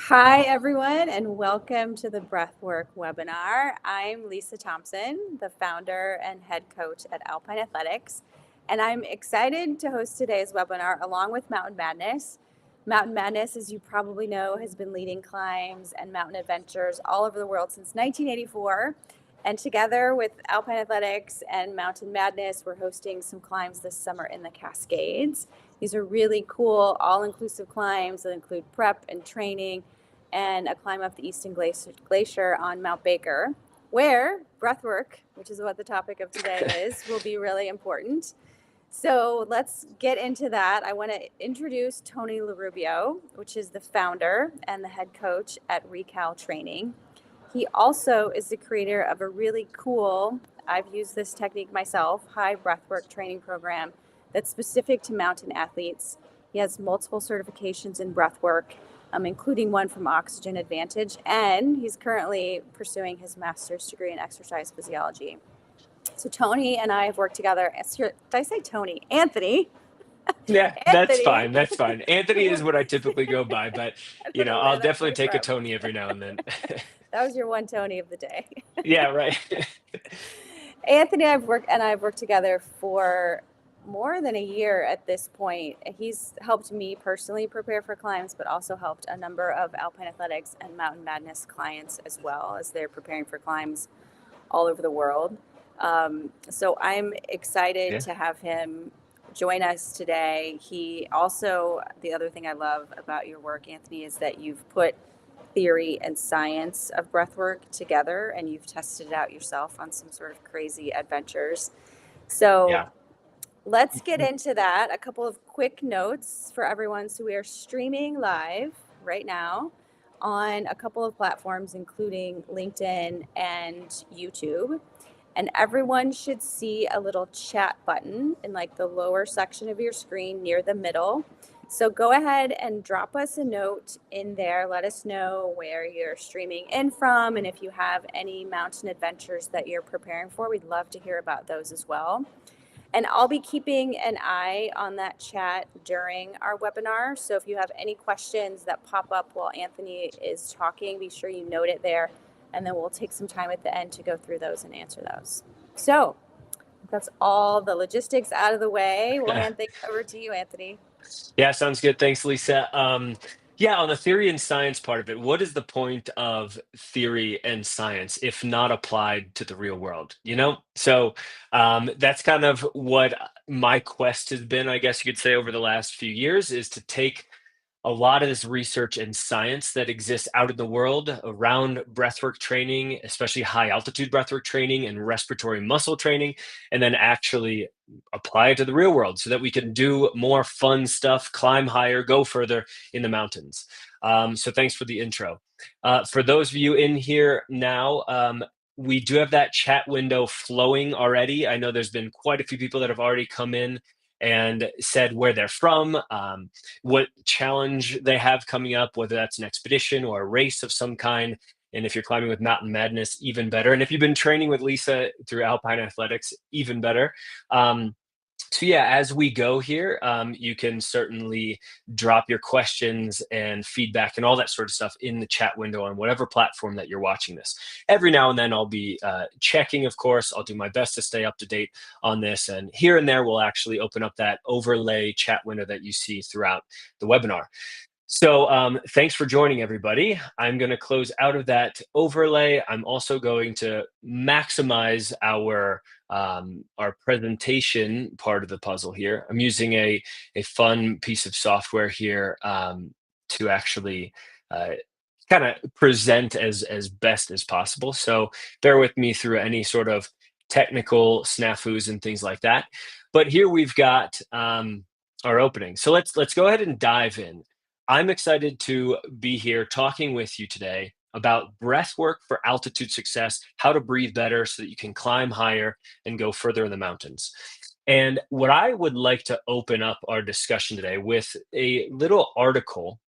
Hi, everyone, and welcome to the Breathwork webinar. I'm Lisa Thompson, the founder and head coach at Alpine Athletics, and I'm excited to host today's webinar along with Mountain Madness. Mountain Madness, as you probably know, has been leading climbs and mountain adventures all over the world since 1984. And together with Alpine Athletics and Mountain Madness, we're hosting some climbs this summer in the Cascades. These are really cool, all-inclusive climbs that include prep and training and a climb up the Easton Glacier on Mount Baker, where breathwork, which is what the topic of today is, will be really important. So let's get into that. I want to introduce Tony Lorubbio, which is the founder and the head coach at Recal Training. He also is the creator of a really cool, I've used this technique myself, high breathwork training program that's specific to mountain athletes. He has multiple certifications in breathwork, including one from Oxygen Advantage, and he's currently pursuing his master's degree in exercise physiology. So Tony and I have worked together. Did I say Tony? Anthony. Yeah, that's Anthony. fine. That's fine. Anthony is what I typically go by, but I don't know I'll where that definitely came take a from. Tony every now and then. That was your one Tony of the day. Yeah, right. Anthony and I've worked together for more than a year at this point. He's helped me personally prepare for climbs, but also helped a number of Alpine Athletics and Mountain Madness clients as well as they're preparing for climbs all over the world. So I'm excited Yeah. to have him join us today. He also, the other thing I love about your work, Anthony, is that you've put theory and science of breathwork together and you've tested it out yourself on some sort of crazy adventures. So Yeah. let's get into that. A couple of quick notes for everyone. So we are streaming live right now on a couple of platforms, including LinkedIn and YouTube. And everyone should see a little chat button in like the lower section of your screen near the middle. So go ahead and drop us a note in there. Let us know where you're streaming in from. And if you have any mountain adventures that you're preparing for, we'd love to hear about those as well. And I'll be keeping an eye on that chat during our webinar. So if you have any questions that pop up while Anthony is talking, be sure you note it there. And then we'll take some time at the end to go through those and answer those. So that's all the logistics out of the way. We'll hand things over to you, Anthony. Yeah, sounds good. Thanks, Lisa. Yeah, on the theory and science part of it, what is the point of theory and science if not applied to the real world? So that's kind of what my quest has been, I guess you could say, over the last few years, is to take a lot of this research and science that exists out in the world around breathwork training, especially high altitude breathwork training and respiratory muscle training, and then actually apply it to the real world so that we can do more fun stuff, climb higher, go further in the mountains. So thanks for the intro. For those of you in here now, we do have that chat window flowing already. I know there's been quite a few people that have already come in and said where they're from, what challenge they have coming up, whether that's an expedition or a race of some kind. And if you're climbing with Mountain Madness, even better. And if you've been training with Lisa through Alpine Athletics, even better. So yeah, as we go here, you can certainly drop your questions and feedback and all that sort of stuff in the chat window on whatever platform that you're watching this. Every now and then I'll be checking, of course. I'll do my best to stay up to date on this. And here and there, we'll actually open up that overlay chat window that you see throughout the webinar. So thanks for joining, everybody. I'm going to close out of that overlay. I'm also going to maximize our presentation part of the puzzle here. I'm using a fun piece of software here to actually kind of present as best as possible. So bear with me through any sort of technical snafus and things like that. But here we've got our opening. So let's go ahead and dive in. I'm excited to be here talking with you today about breathwork for altitude success, how to breathe better so that you can climb higher and go further in the mountains. And what I would like to open up our discussion today with a little article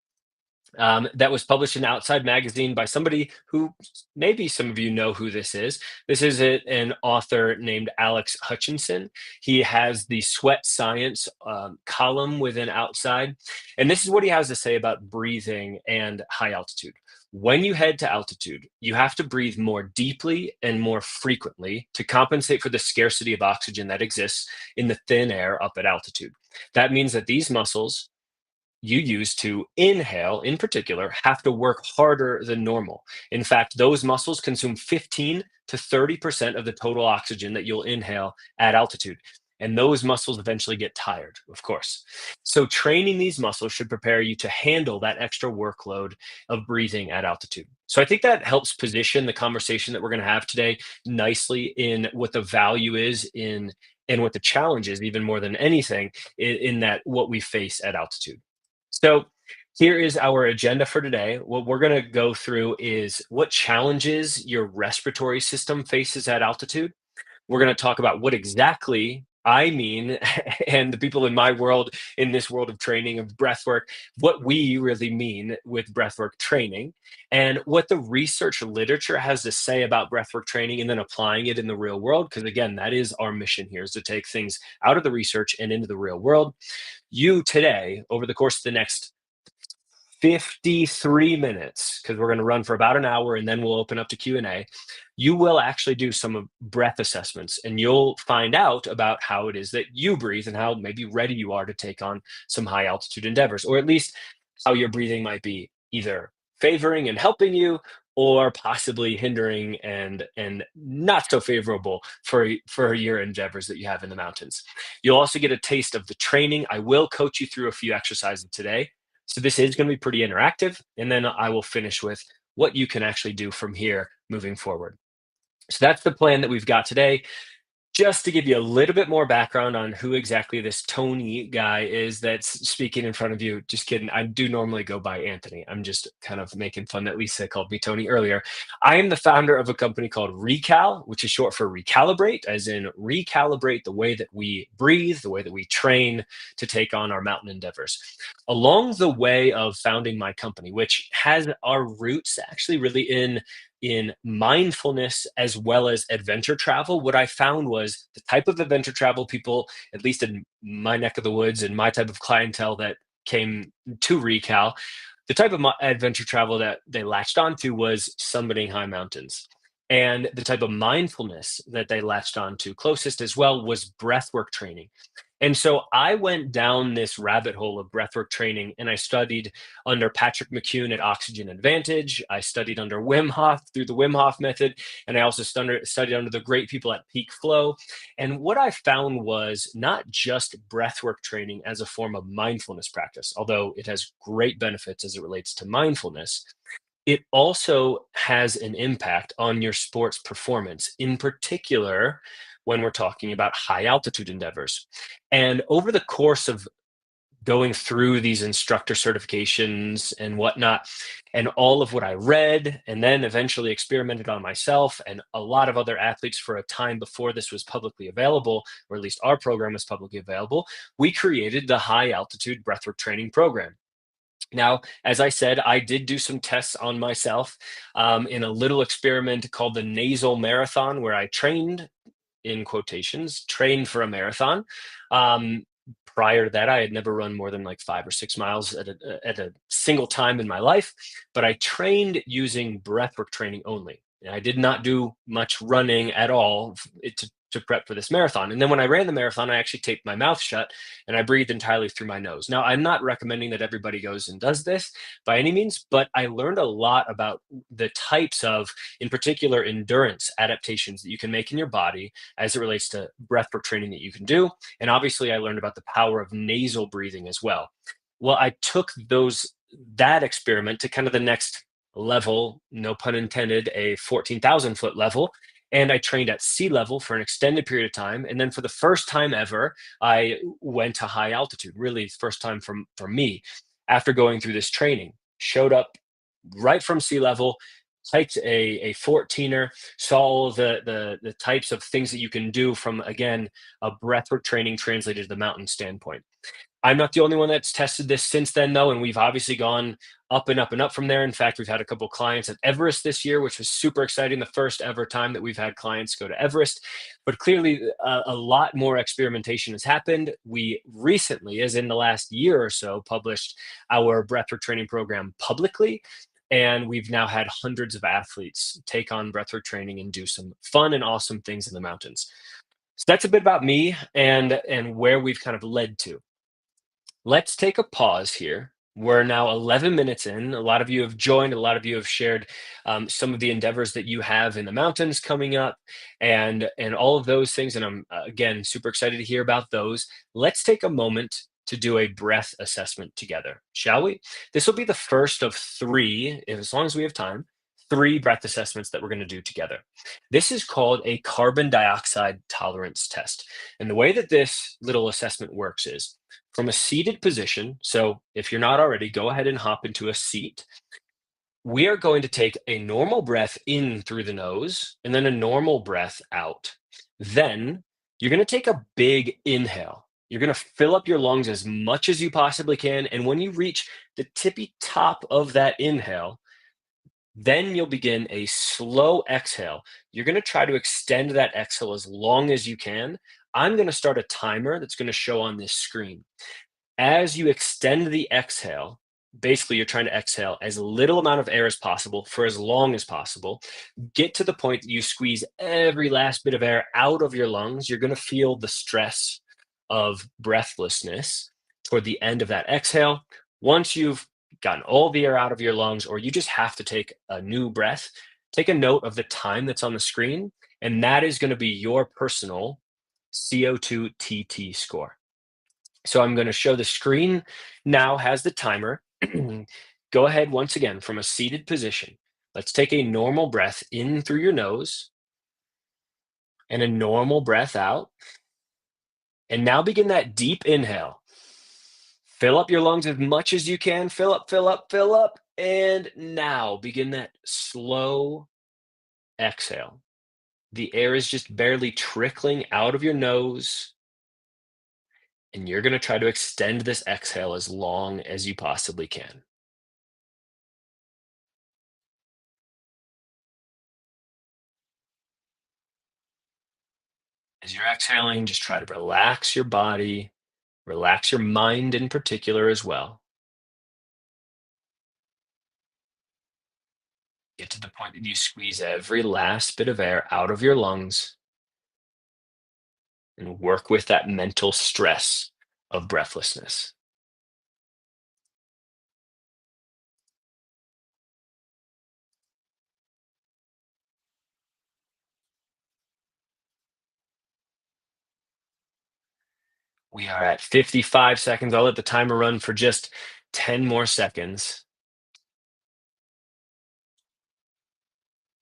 that was published in Outside Magazine by somebody who maybe some of you know who this is. This is an author named Alex Hutchinson. He has the Sweat Science column within Outside. And this is what he has to say about breathing and high altitude. When you head to altitude, you have to breathe more deeply and more frequently to compensate for the scarcity of oxygen that exists in the thin air up at altitude. That means that these muscles you use to inhale, in particular, have to work harder than normal. In fact, those muscles consume 15 to 30% of the total oxygen that you'll inhale at altitude. And those muscles eventually get tired, of course. So, training these muscles should prepare you to handle that extra workload of breathing at altitude. So, I think that helps position the conversation that we're going to have today nicely in what the value is in and what the challenge is, even more than anything, in that what we face at altitude. So here is our agenda for today. What we're going to go through is what challenges your respiratory system faces at altitude. We're going to talk about what exactly I mean, and the people in my world, in this world of training of breathwork, what we really mean with breathwork training, and what the research literature has to say about breathwork training, and then applying it in the real world. Because again, that is our mission here: is to take things out of the research and into the real world. You today, over the course of the next 53 minutes, because we're going to run for about an hour and then we'll open up to Q&A, you will actually do some breath assessments, and you'll find out about how it is that you breathe and how maybe ready you are to take on some high altitude endeavors, or at least how your breathing might be either favoring and helping you, or possibly hindering and not so favorable for your endeavors that you have in the mountains. You'll also get a taste of the training. I will coach you through a few exercises today. So this is going to be pretty interactive. And then I will finish with what you can actually do from here moving forward. So that's the plan that we've got today. Just to give you a little bit more background on who exactly this Tony guy is that's speaking in front of you. Just kidding. I do normally go by Anthony. I'm just kind of making fun that Lisa called me Tony earlier. I am the founder of a company called Recal, which is short for recalibrate, as in recalibrate the way that we breathe, the way that we train to take on our mountain endeavors. Along the way of founding my company, which has our roots actually really in mindfulness as well as adventure travel, what I found was the type of adventure travel people, at least in my neck of the woods and my type of clientele that came to Recal, the type of adventure travel that they latched onto was summiting high mountains. And the type of mindfulness that they latched onto closest as well was breathwork training. And so I went down this rabbit hole of breathwork training, and I studied under Patrick McCune at Oxygen Advantage. I studied under Wim Hof through the Wim Hof method, and I also studied under the great people at Peak Flow. And what I found was not just breathwork training as a form of mindfulness practice, although it has great benefits as it relates to mindfulness. It also has an impact on your sports performance, in particular when we're talking about high altitude endeavors. And over the course of going through these instructor certifications and whatnot, and all of what I read, and then eventually experimented on myself and a lot of other athletes for a time before this was publicly available, or at least our program was publicly available, we created the High Altitude Breathwork Training Program. Now, as I said, I did do some tests on myself in a little experiment called the nasal marathon, where I trained, in quotations, trained for a marathon. Um, Prior to that, I had never run more than like 5 or 6 miles at a single time in my life, but I trained using breathwork training only. And I did not do much running at all to prep for this marathon. And then when I ran the marathon, I actually taped my mouth shut and I breathed entirely through my nose. Now, I'm not recommending that everybody goes and does this by any means, but I learned a lot about the types of, in particular, endurance adaptations that you can make in your body as it relates to breathwork training that you can do. And obviously, I learned about the power of nasal breathing as well. Well, I took that experiment to kind of the next level, no pun intended, a 14,000-foot level. And I trained at sea level for an extended period of time. And then for the first time ever, I went to high altitude, really first time for me after going through this training. Showed up right from sea level, hiked a 14er, saw all the types of things that you can do from, again, a breathwork training translated to the mountain standpoint. I'm not the only one that's tested this since then, though, and we've obviously gone up and up and up from there. In fact, we've had a couple clients at Everest this year, which was super exciting. The first ever time that we've had clients go to Everest. But clearly, a lot more experimentation has happened. We recently, as in the last year or so, published our breathwork training program publicly. And we've now had hundreds of athletes take on breathwork training and do some fun and awesome things in the mountains. So that's a bit about me and where we've kind of led to. Let's take a pause here. We're now 11 minutes in. A lot of you have joined. A lot of you have shared some of the endeavors that you have in the mountains coming up, and all of those things. And I'm again super excited to hear about those. Let's take a moment to do a breath assessment together, shall we? This will be the first of three, as long as we have time, three breath assessments that we're going to do together. This is called a carbon dioxide tolerance test. And the way that this little assessment works is from a seated position. So if you're not already, go ahead and hop into a seat. We are going to take a normal breath in through the nose and then a normal breath out. Then you're going to take a big inhale. You're going to fill up your lungs as much as you possibly can. And when you reach the tippy top of that inhale, then you'll begin a slow exhale. You're going to try to extend that exhale as long as you can. I'm going to start a timer that's going to show on this screen. As you extend the exhale, basically you're trying to exhale as little amount of air as possible for as long as possible. Get to the point that you squeeze every last bit of air out of your lungs. You're going to feel the stress of breathlessness toward the end of that exhale. Once you've gotten all the air out of your lungs, or you just have to take a new breath, take a note of the time that's on the screen, and that is going to be your personal CO2 TT score. So I'm going to show the screen now has the timer. Go ahead once again from a seated position. Let's take a normal breath in through your nose and a normal breath out. And now begin that deep inhale. Fill up your lungs as much as you can. Fill up, fill up, fill up. And now begin that slow exhale. The air is just barely trickling out of your nose. And you're going to try to extend this exhale as long as you possibly can. As you're exhaling, just try to relax your body, relax your mind in particular as well. Get to the point that you squeeze every last bit of air out of your lungs and work with that mental stress of breathlessness. We are at 55 seconds. I'll let the timer run for just 10 more seconds.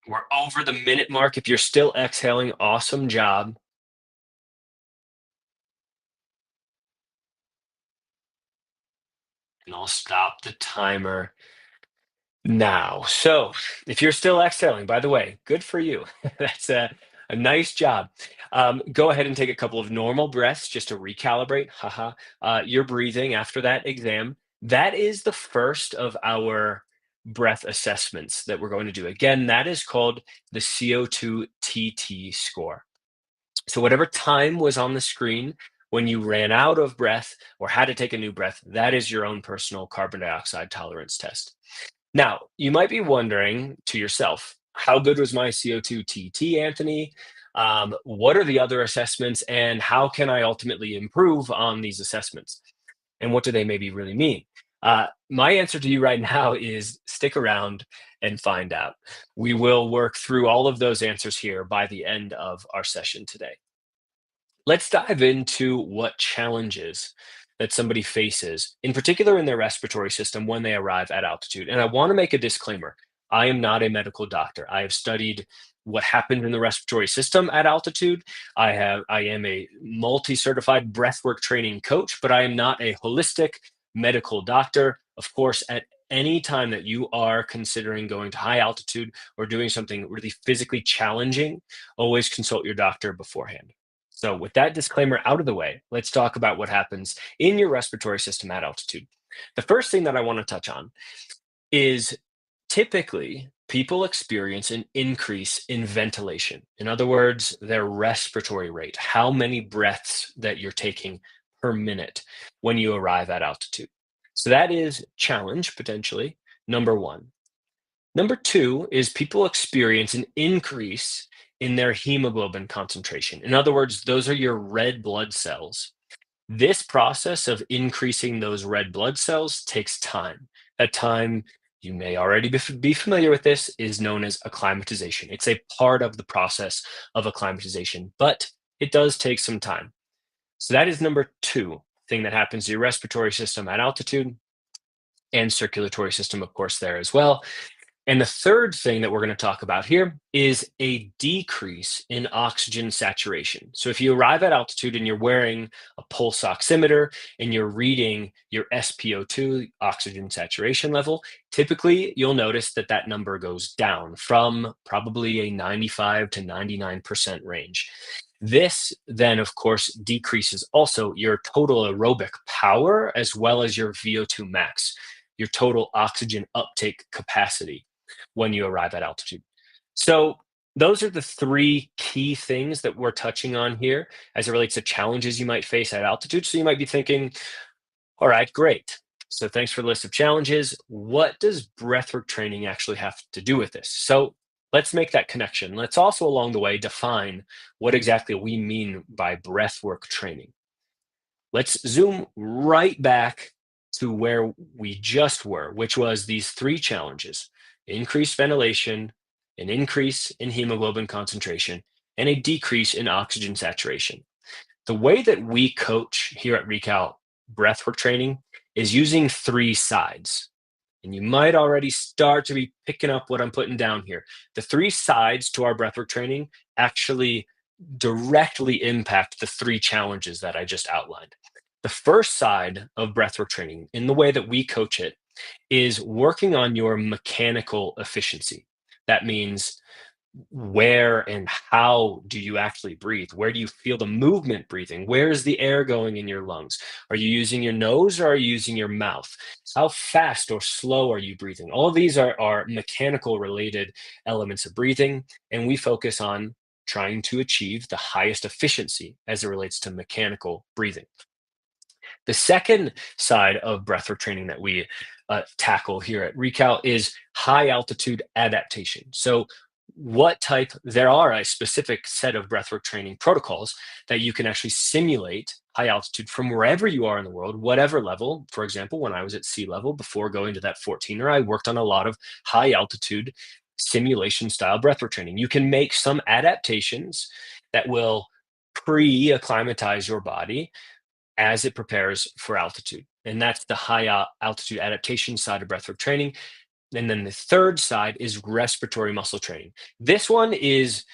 We're over the minute mark. If you're still exhaling, awesome job. And I'll stop the timer now. So, if you're still exhaling, by the way, good for you. That's a nice job. Go ahead and take a couple of normal breaths just to recalibrate. Haha. Your breathing after that exam. That is the first of our breath assessments that we're going to do. Again, that is called the CO2 TT score. So, whatever time was on the screen when you ran out of breath or had to take a new breath, that is your own personal carbon dioxide tolerance test. Now, you might be wondering to yourself, how good was my CO2 TT, Anthony? What are the other assessments, and how can I ultimately improve on these assessments? And what do they maybe really mean? My answer to you right now is stick around and find out. We will work through all of those answers here by the end of our session today. Let's dive into what challenges that somebody faces, in particular in their respiratory system when they arrive at altitude. And I want to make a disclaimer. I am not a medical doctor. I have studied what happens in the respiratory system at altitude. I am a multi-certified breathwork training coach, but I am not a holistic medical doctor. Of course, at any time that you are considering going to high altitude or doing something really physically challenging, always consult your doctor beforehand. So with that disclaimer out of the way, let's talk about what happens in your respiratory system at altitude. The first thing that I want to touch on is typically people experience an increase in ventilation. In other words, their respiratory rate, how many breaths that you're taking per minute when you arrive at altitude. So that is challenge potentially, number one. Number two is people experience an increase in their hemoglobin concentration. In other words, those are your red blood cells. This process of increasing those red blood cells takes time. That time, you may already be familiar with this, is known as acclimatization. It's a part of the process of acclimatization, but it does take some time. So that is number two thing that happens to your respiratory system at altitude and circulatory system, of course, there as well. And the third thing that we're going to talk about here is a decrease in oxygen saturation. So if you arrive at altitude and you're wearing a pulse oximeter and you're reading your SpO2, oxygen saturation level, typically you'll notice that that number goes down from probably a 95 to 99% range. This then, of course, decreases also your total aerobic power as well as your VO2 max, your total oxygen uptake capacity when you arrive at altitude. So those are the three key things that we're touching on here as it relates to challenges you might face at altitude. So you might be thinking, all right, great. So thanks for the list of challenges. What does breathwork training actually have to do with this? So let's make that connection. Let's also along the way define what exactly we mean by breathwork training. Let's zoom right back to where we just were, which was these three challenges: increased ventilation, an increase in hemoglobin concentration, and a decrease in oxygen saturation. The way that we coach here at Recal breathwork training is using three sides. And you might already start to be picking up what I'm putting down here. The three sides to our breathwork training actually directly impact the three challenges that I just outlined. The first side of breathwork training, in the way that we coach it, is working on your mechanical efficiency. That means where and how do you actually breathe? Where do you feel the movement breathing? Where is the air going in your lungs? Are you using your nose or are you using your mouth? How fast or slow are you breathing? All of these are mechanical related elements of breathing, and we focus on trying to achieve the highest efficiency as it relates to mechanical breathing. The second side of breathwork training that we tackle here at Recal is high altitude adaptation. So there are a specific set of breathwork training protocols that you can actually simulate high altitude from wherever you are in the world, whatever level. For example, when I was at sea level before going to that 14er, I worked on a lot of high altitude simulation style breathwork training. You can make some adaptations that will pre-acclimatize your body as it prepares for altitude. And that's the high altitude adaptation side of breathwork training. And then the third side is respiratory muscle training. This one is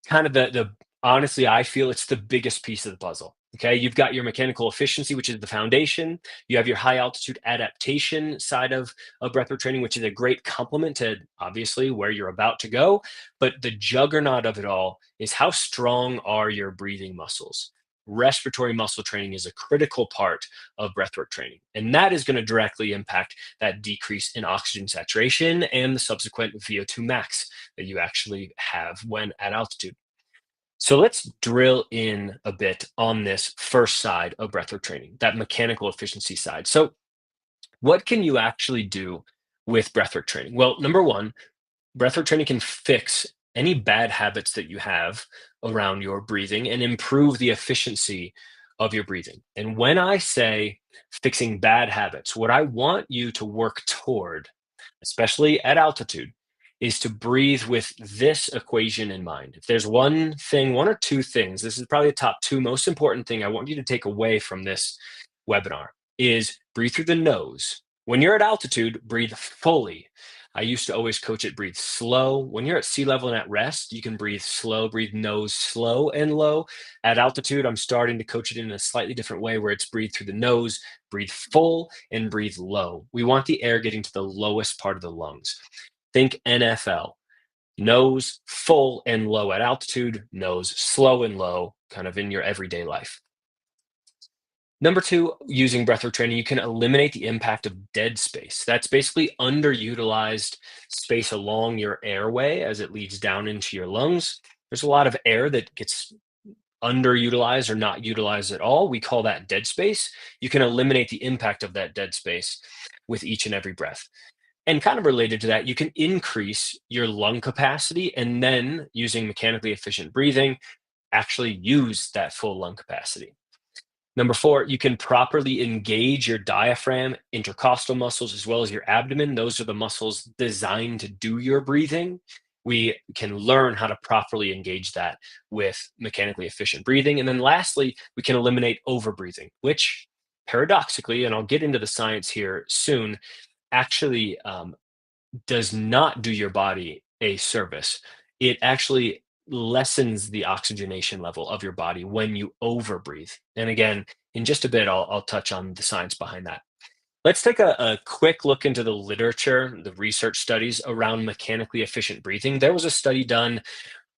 kind of the honestly, I feel it's the biggest piece of the puzzle. Okay, you've got your mechanical efficiency, which is the foundation. You have your high altitude adaptation side of breathwork training, which is a great complement to obviously where you're about to go. But the juggernaut of it all is how strong are your breathing muscles. Respiratory muscle training is a critical part of breathwork training, and that is going to directly impact that decrease in oxygen saturation and the subsequent VO2 max that you actually have when at altitude. So let's drill in a bit on this first side of breathwork training, that mechanical efficiency side. So what can you actually do with breathwork training? Well, number one, breathwork training can fix any bad habits that you have around your breathing and improve the efficiency of your breathing. And when I say fixing bad habits, what I want you to work toward, especially at altitude, is to breathe with this equation in mind. If there's one thing, one or two things, this is probably the top two most important thing I want you to take away from this webinar is breathe through the nose. When you're at altitude, breathe fully. I used to always coach it, breathe slow. When you're at sea level and at rest, you can breathe slow, breathe nose slow and low. At altitude, I'm starting to coach it in a slightly different way where it's breathe through the nose, breathe full, and breathe low. We want the air getting to the lowest part of the lungs. Think NFL. Nose full and low at altitude, nose slow and low, kind of in your everyday life. Number two, using breathwork training, you can eliminate the impact of dead space. That's basically underutilized space along your airway as it leads down into your lungs. There's a lot of air that gets underutilized or not utilized at all. We call that dead space. You can eliminate the impact of that dead space with each and every breath. And kind of related to that, you can increase your lung capacity and then using mechanically efficient breathing, actually use that full lung capacity. Number four, you can properly engage your diaphragm, intercostal muscles, as well as your abdomen. Those are the muscles designed to do your breathing. We can learn how to properly engage that with mechanically efficient breathing. And then lastly, we can eliminate overbreathing, which paradoxically, and I'll get into the science here soon, actually does not do your body a service. It actually lessens the oxygenation level of your body when you overbreathe. And again, in just a bit, I'll touch on the science behind that. Let's take a quick look into the literature, the research studies around mechanically efficient breathing. There was a study done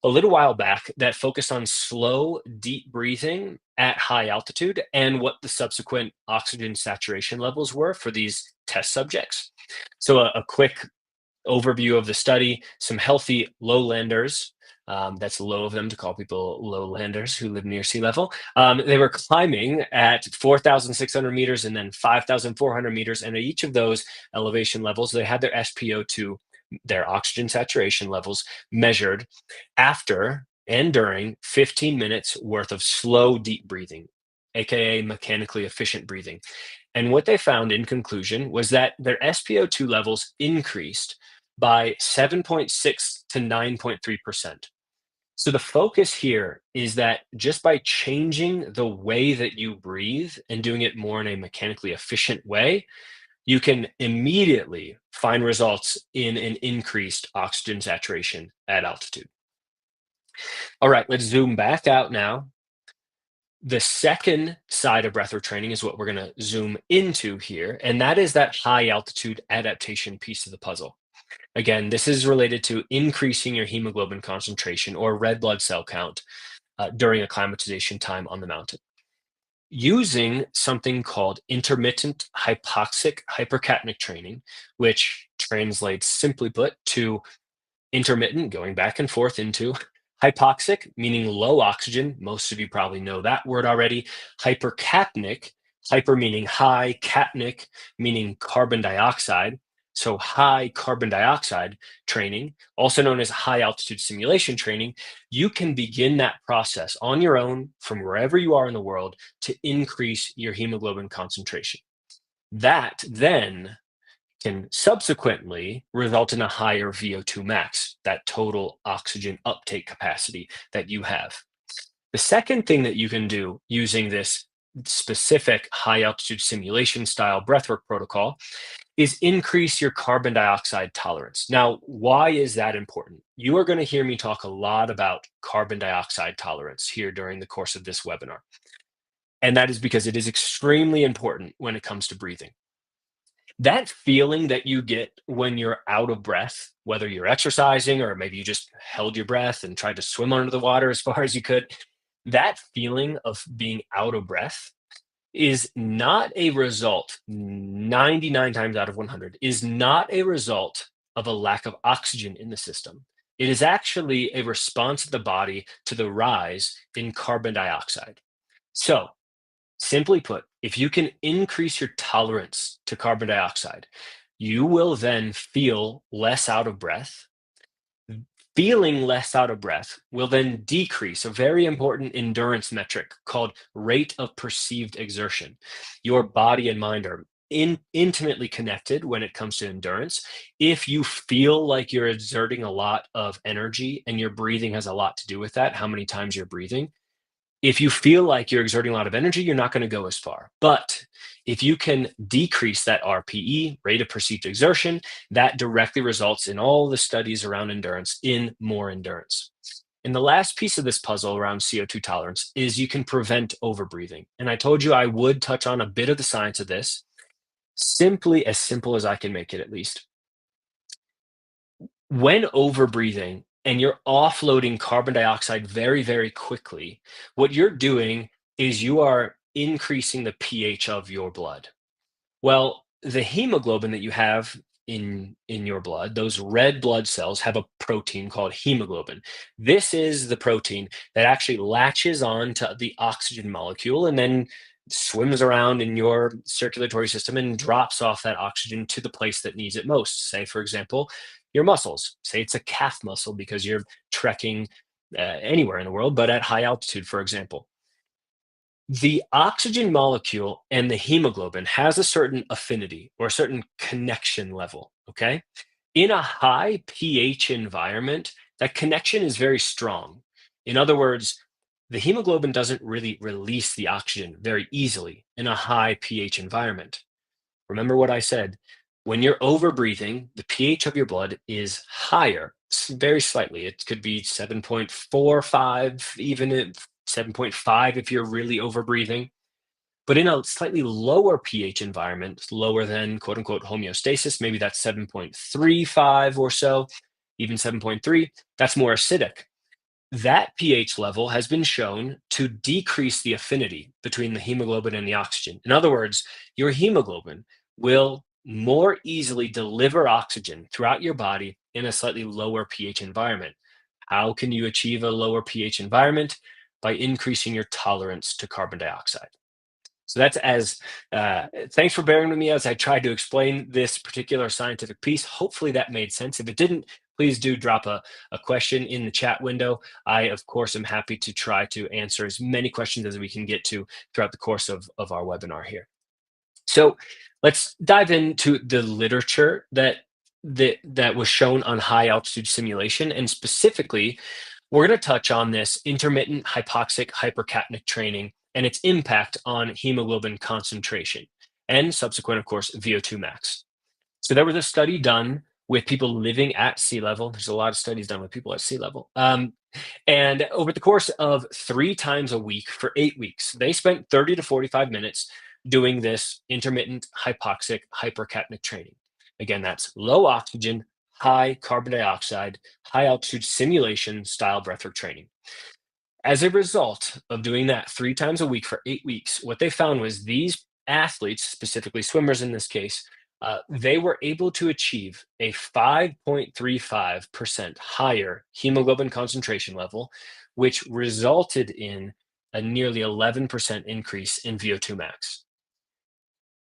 a little while back that focused on slow, deep breathing at high altitude and what the subsequent oxygen saturation levels were for these test subjects. So, a quick overview of the study, some healthy lowlanders. That's low of them to call people lowlanders who live near sea level. They were climbing at 4,600 meters and then 5,400 meters. And at each of those elevation levels, they had their SpO2, their oxygen saturation levels, measured after and during 15 minutes worth of slow, deep breathing, AKA mechanically efficient breathing. And what they found in conclusion was that their SpO2 levels increased by 7.6 to 9.3%. So the focus here is that just by changing the way that you breathe and doing it more in a mechanically efficient way, you can immediately find results in an increased oxygen saturation at altitude. All right, let's zoom back out now. The second side of breathwork training is what we're going to zoom into here, and that is that high altitude adaptation piece of the puzzle. Again, this is related to increasing your hemoglobin concentration or red blood cell count during acclimatization time on the mountain. Using something called intermittent hypoxic hypercapnic training, which translates simply put to intermittent, going back and forth into hypoxic, meaning low oxygen. Most of you probably know that word already. Hypercapnic, hyper meaning high, capnic meaning carbon dioxide. So high carbon dioxide training, also known as high altitude simulation training, you can begin that process on your own from wherever you are in the world to increase your hemoglobin concentration. That then can subsequently result in a higher VO2 max, that total oxygen uptake capacity that you have. The second thing that you can do using this specific high altitude simulation style breathwork protocol is increase your carbon dioxide tolerance. Now, why is that important? You are going to hear me talk a lot about carbon dioxide tolerance here during the course of this webinar. And that is because it is extremely important when it comes to breathing. That feeling that you get when you're out of breath, whether you're exercising or maybe you just held your breath and tried to swim under the water as far as you could, that feeling of being out of breath is not a result, 99 times out of 100, is not a result of a lack of oxygen in the system. It is actually a response of the body to the rise in carbon dioxide. So, simply put, if you can increase your tolerance to carbon dioxide, you will then feel less out of breath. Feeling less out of breath will then decrease a very important endurance metric called rate of perceived exertion. Your body and mind are intimately connected when it comes to endurance. If you feel like you're exerting a lot of energy and your breathing has a lot to do with that, how many times you're breathing, if you feel like you're exerting a lot of energy, you're not going to go as far. But if you can decrease that RPE, rate of perceived exertion, that directly results in all the studies around endurance in more endurance. And the last piece of this puzzle around CO2 tolerance is you can prevent overbreathing. And I told you I would touch on a bit of the science of this, simply as simple as I can make it at least. When overbreathing and you're offloading carbon dioxide very, very quickly, what you're doing is you are increasing the pH of your blood. Well, the hemoglobin that you have in your blood, those red blood cells have a protein called hemoglobin. This is the protein that actually latches on to the oxygen molecule and then swims around in your circulatory system and drops off that oxygen to the place that needs it most. Say, for example, your muscles. Say it's a calf muscle because you're trekking anywhere in the world, but at high altitude, for example. The oxygen molecule and the hemoglobin has a certain affinity or a certain connection level, okay? In a high pH environment, that connection is very strong. In other words, the hemoglobin doesn't really release the oxygen very easily in a high pH environment. Remember what I said. When you're overbreathing, the pH of your blood is higher, very slightly. It could be 7.45, even if 7.5 if you're really overbreathing. But in a slightly lower pH environment, lower than quote unquote homeostasis, maybe that's 7.35 or so, even 7.3, that's more acidic. That pH level has been shown to decrease the affinity between the hemoglobin and the oxygen. In other words, your hemoglobin will more easily deliver oxygen throughout your body in a slightly lower pH environment. How can you achieve a lower pH environment? By increasing your tolerance to carbon dioxide. So that's as thanks for bearing with me as I tried to explain this particular scientific piece. Hopefully that made sense. If it didn't, please do drop a question in the chat window. I, of course, am happy to try to answer as many questions as we can get to throughout the course of our webinar here. So let's dive into the literature that was shown on high altitude simulation, and specifically we're going to touch on this intermittent hypoxic hypercapnic training and its impact on hemoglobin concentration and subsequent, of course, VO2 max. So there was a study done with people living at sea level. There's a lot of studies done with people at sea level. And over the course of 3 times a week for 8 weeks, they spent 30 to 45 minutes doing this intermittent hypoxic hypercapnic training. Again, that's low oxygen, high carbon dioxide, high altitude simulation style breathwork training. As a result of doing that 3 times a week for 8 weeks, what they found was these athletes, specifically swimmers in this case, they were able to achieve a 5.35% higher hemoglobin concentration level, which resulted in a nearly 11% increase in VO2 max.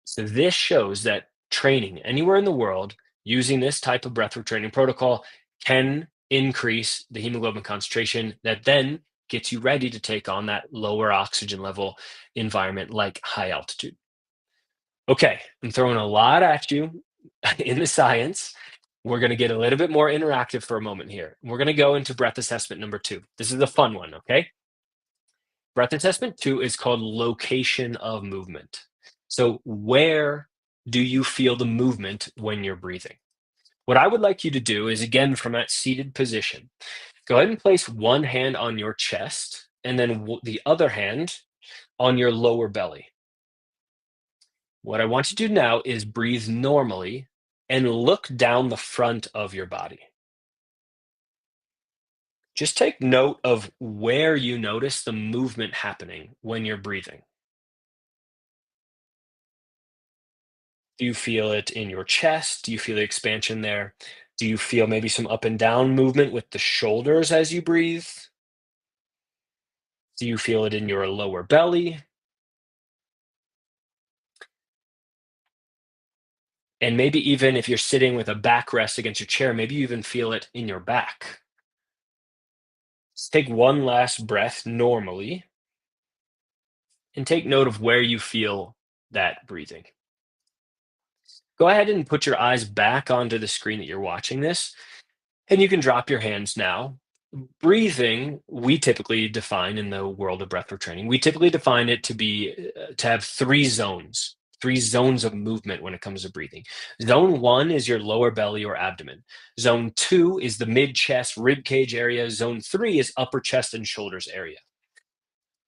So this shows that training anywhere in the world using this type of breathwork training protocol can increase the hemoglobin concentration that then gets you ready to take on that lower oxygen level environment like high altitude. Okay, I'm throwing a lot at you in the science. We're going to get a little bit more interactive for a moment here. We're going to go into breath assessment number 2. This is the fun one, okay? Breath assessment 2 is called location of movement. So, where do you feel the movement when you're breathing? What I would like you to do is, again, from that seated position, go ahead and place one hand on your chest and then the other hand on your lower belly. What I want you to do now is breathe normally and look down the front of your body. Just take note of where you notice the movement happening when you're breathing. Do you feel it in your chest? Do you feel the expansion there? Do you feel maybe some up and down movement with the shoulders as you breathe? Do you feel it in your lower belly? And maybe even if you're sitting with a backrest against your chair, maybe you even feel it in your back. Just take one last breath normally and take note of where you feel that breathing. Go ahead and put your eyes back onto the screen that you're watching this, and you can drop your hands now. Breathing, we typically define in the world of breathwork training, we typically define it to be to have 3 zones, 3 zones of movement when it comes to breathing. Zone 1 is your lower belly or abdomen. Zone 2 is the mid chest, rib cage area. Zone 3 is upper chest and shoulders area.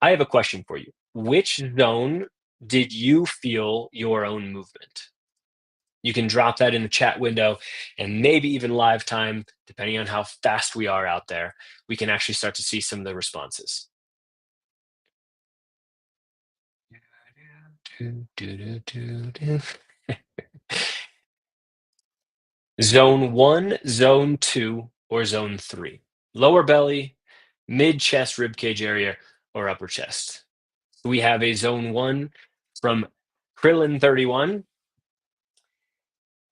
I have a question for you. Which zone did you feel your own movement? You can drop that in the chat window, and maybe even live time, depending on how fast we are out there, we can actually start to see some of the responses. Zone 1, Zone 2, or Zone 3? Lower belly, mid chest rib cage area, or upper chest? We have a Zone 1 from Krillin31.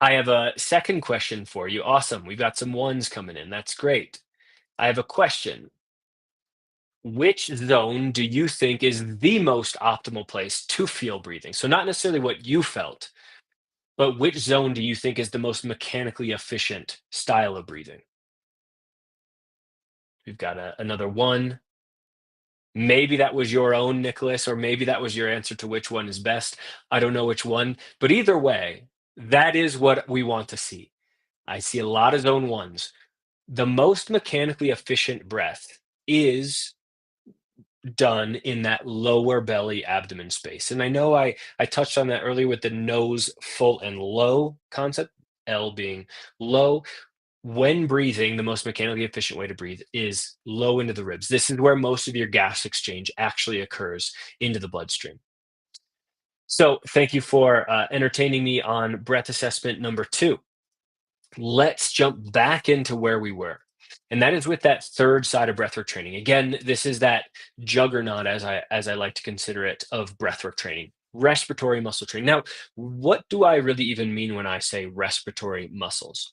I have a second question for you. Awesome. We've got some ones coming in. That's great. I have a question. Which zone do you think is the most optimal place to feel breathing? So, not necessarily what you felt, but which zone do you think is the most mechanically efficient style of breathing? We've got another one. Maybe that was your own, Nicholas, or maybe that was your answer to which one is best. I don't know which one, but either way, that is what we want to see. I see a lot of zone ones. The most mechanically efficient breath is done in that lower belly abdomen space. And I know I touched on that earlier with the nose full and low concept, L being low. When breathing, the most mechanically efficient way to breathe is low into the ribs. This is where most of your gas exchange actually occurs into the bloodstream. So, thank you for entertaining me on breath assessment number 2. Let's jump back into where we were. And that is with that third side of breathwork training. Again, this is that juggernaut, as I like to consider it, of breathwork training, respiratory muscle training. Now, what do I really even mean when I say respiratory muscles?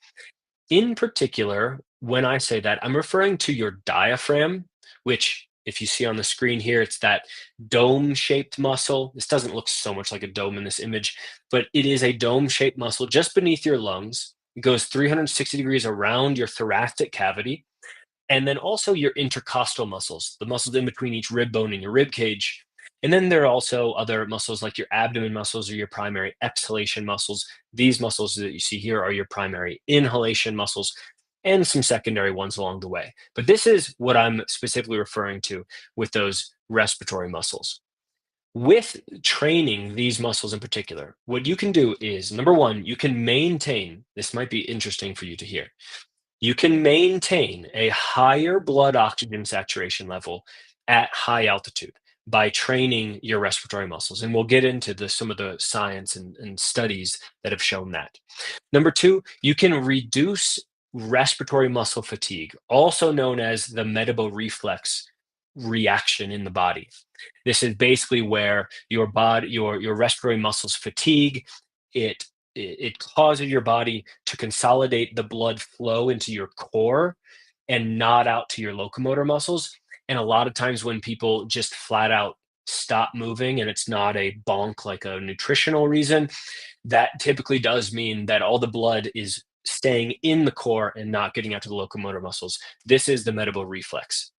In particular, when I say that, I'm referring to your diaphragm, which, if you see on the screen here, it's that dome-shaped muscle. This doesn't look so much like a dome in this image, but it is a dome-shaped muscle just beneath your lungs. It goes 360 degrees around your thoracic cavity, and then also your intercostal muscles, the muscles in between each rib bone and your rib cage. And then there are also other muscles like your abdomen muscles or your primary exhalation muscles. These muscles that you see here are your primary inhalation muscles and some secondary ones along the way. But this is what I'm specifically referring to with those respiratory muscles. With training these muscles in particular, what you can do is number one, you can maintain, this might be interesting for you to hear, you can maintain a higher blood oxygen saturation level at high altitude by training your respiratory muscles. And we'll get into some of the science and studies that have shown that. Number two, you can reduce respiratory muscle fatigue, also known as the metaboreflex reaction in the body. This is basically where your body, your respiratory muscles fatigue. It it causes your body to consolidate the blood flow into your core and not out to your locomotor muscles. And a lot of times when people just flat out stop moving and it's not a bonk like a nutritional reason, that typically does mean that all the blood is staying in the core and not getting out to the locomotor muscles. This is the metabolic reflex.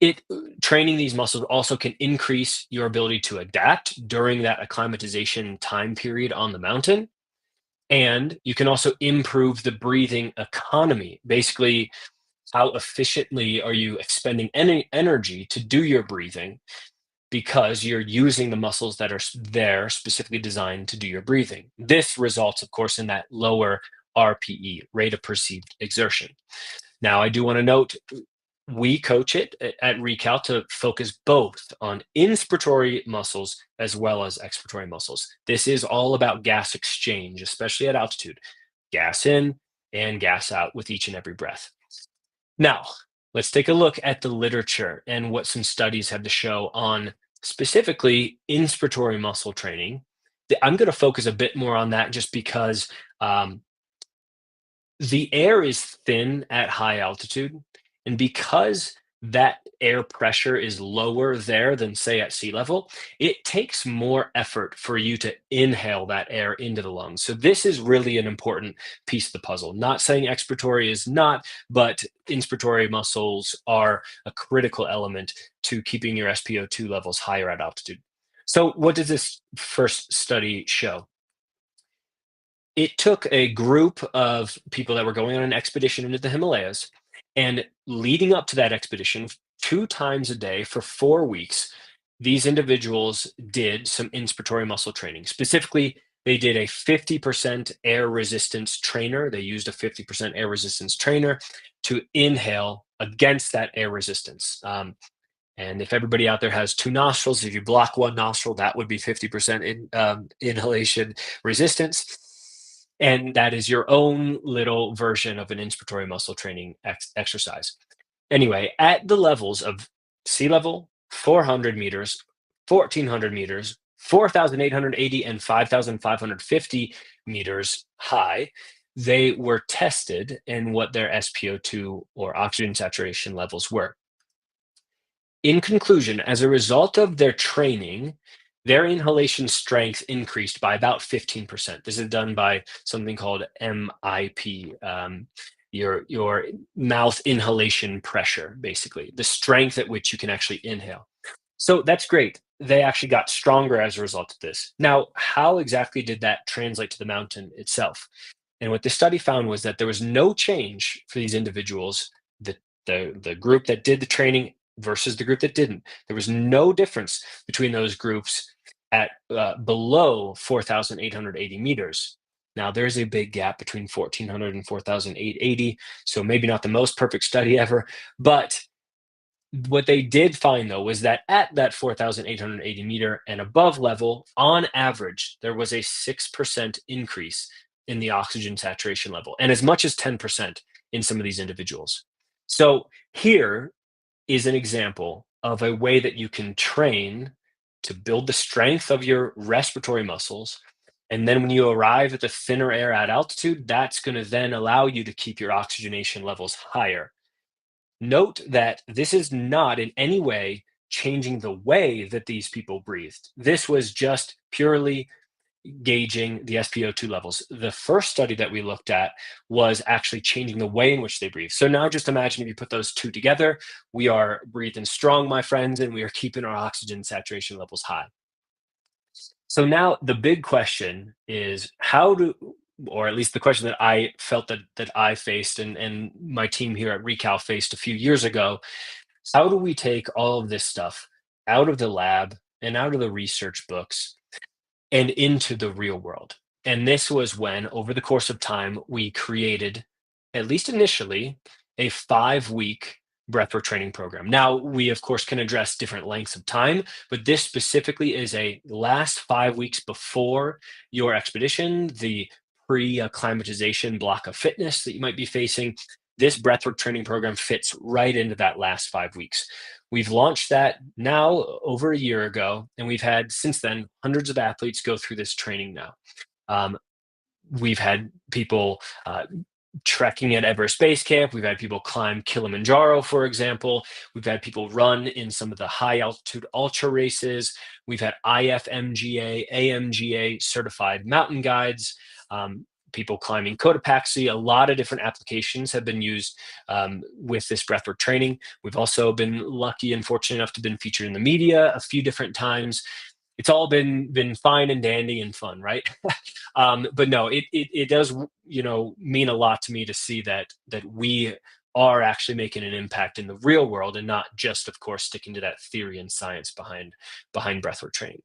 It Training these muscles also can increase your ability to adapt during that acclimatization time period on the mountain. And you can also improve the breathing economy. Basically, how efficiently are you expending any energy to do your breathing because you're using the muscles that are there specifically designed to do your breathing. This results, of course, in that lower RPE, rate of perceived exertion. Now, I do want to note we coach it at Recal to focus both on inspiratory muscles as well as expiratory muscles. This is all about gas exchange, especially at altitude. Gas in and gas out with each and every breath. Now, let's take a look at the literature and what some studies have to show on specifically inspiratory muscle training. I'm going to focus a bit more on that just because the air is thin at high altitude, and because that air pressure is lower there than, say, at sea level, it takes more effort for you to inhale that air into the lungs. So, this is really an important piece of the puzzle. Not saying expiratory is not, but inspiratory muscles are a critical element to keeping your SpO2 levels higher at altitude. So, what does this first study show? It took a group of people that were going on an expedition into the Himalayas, and leading up to that expedition, 2 times a day for 4 weeks, these individuals did some inspiratory muscle training. Specifically, They did a 50% air resistance trainer. They used a 50% air resistance trainer to inhale against that air resistance. And if everybody out there has two nostrils, if you block one nostril, that would be 50% inhalation resistance. And that is your own little version of an inspiratory muscle training exercise. Anyway, at the levels of sea level, 400 meters, 1400 meters, 4,880, and 5,550 meters high, they were tested in what their SpO2 or oxygen saturation levels were. In conclusion, as a result of their training, their inhalation strength increased by about 15%. This is done by something called MIP, your mouth inhalation pressure, basically, the strength at which you can actually inhale. So that's great. They actually got stronger as a result of this. Now, how exactly did that translate to the mountain itself? And what the study found was that there was no change for these individuals, the group that did the training versus the group that didn't. There was no difference between those groups at below 4,880 meters. Now, there's a big gap between 1,400 and 4,880, so maybe not the most perfect study ever, but what they did find though was that at that 4,880 meter and above level, on average, there was a 6% increase in the oxygen saturation level, and as much as 10% in some of these individuals. So here is an example of a way that you can train to build the strength of your respiratory muscles. And then when you arrive at the thinner air at altitude, that's going to then allow you to keep your oxygenation levels higher. Note that this is not in any way changing the way that these people breathed. This was just purely gauging the SpO2 levels. The first study that we looked at was actually changing the way in which they breathe. So now just imagine if you put those two together, we are breathing strong, my friends, and we are keeping our oxygen saturation levels high. So now the big question is or at least the question that I felt that I faced and my team here at Recal faced a few years ago, how do we take all of this stuff out of the lab and out of the research books and into the real world? And this was when, over the course of time, we created, at least initially, a 5-week breathwork training program. Now, we of course can address different lengths of time, but this specifically is a last 5 weeks before your expedition, the pre-acclimatization block of fitness that you might be facing. This breathwork training program fits right into that last 5 weeks. We've launched that now over a year ago, and we've had since then hundreds of athletes go through this training now. We've had people trekking at Everest Base Camp. We've had people climb Kilimanjaro, for example. We've had people run in some of the high altitude ultra races. We've had IFMGA, AMGA certified mountain guides, people climbing Cotopaxi. A lot of different applications have been used with this breathwork training. We've also been lucky and fortunate enough to have been featured in the media a few different times. It's all been fine and dandy and fun, right? But no, it does mean a lot to me to see that we are actually making an impact in the real world and not just, of course, sticking to that theory and science behind breathwork training.